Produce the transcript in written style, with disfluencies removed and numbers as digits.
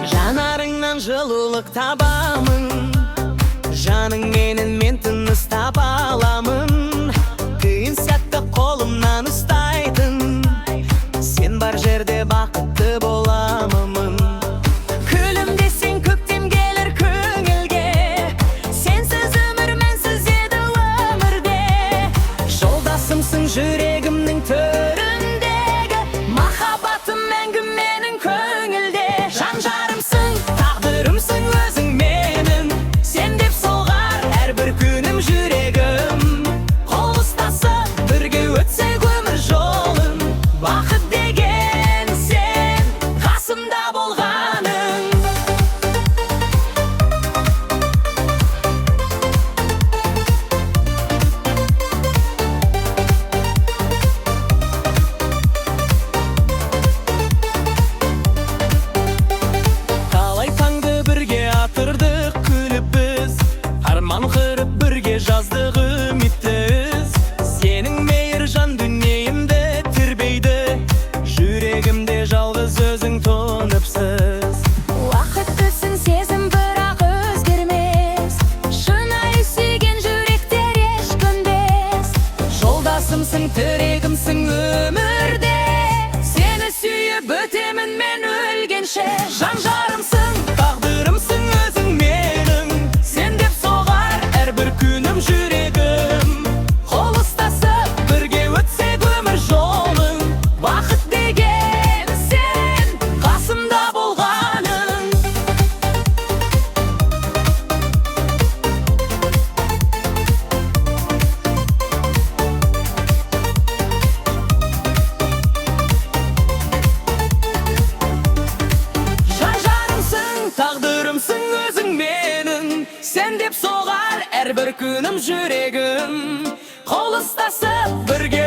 Жанарыңнан жылулық табамын, жаныңменен мен тыныс таба аламын. Қиын сәтті қолымнан ұстайтын, сен бар жерде бақытты боламын. Күлімдесең көктем келер көңілге, сенсіз өмір мәнсіз еді өмірде. Жолдасымсың жүрегімнің төріндегі, махаббатым мәңгі менің көңілде. Жан-жарымсың, тағдырымсың өзің менің, сен деп соғар әрбір күнім жүрегім. Қол ұстасып бірге өтсек өмір жолын, бақыт деген сен қасымда болғаның. Талай таңды бірге атырдық күліп біз, арман қырып бірге жаздық үмітті із. Сенің мейіржан дүниемді тербейді, жүрегімде жалғыз өзің тоныпсыз. Уақыттысың сезім бірақ өзгермес, шынайы сүйген жүректер еш көнбес. Жолдасымсың, тірегімсің өмірде, сені сүйіп өтемін мен өлгенше. Жан-жарымсың, тағдырымсың өзің менің, сен деп соғар әрбір күнім жүрегім. Қол ұстасып бірге өтсек өмір жолын, бақыт деген сен қасымда болғаның. Жан-жарымсың, тағдырымсың өзің менің, сен деп соғар әрбір күнім жүрегім. Қол ұстасып бірге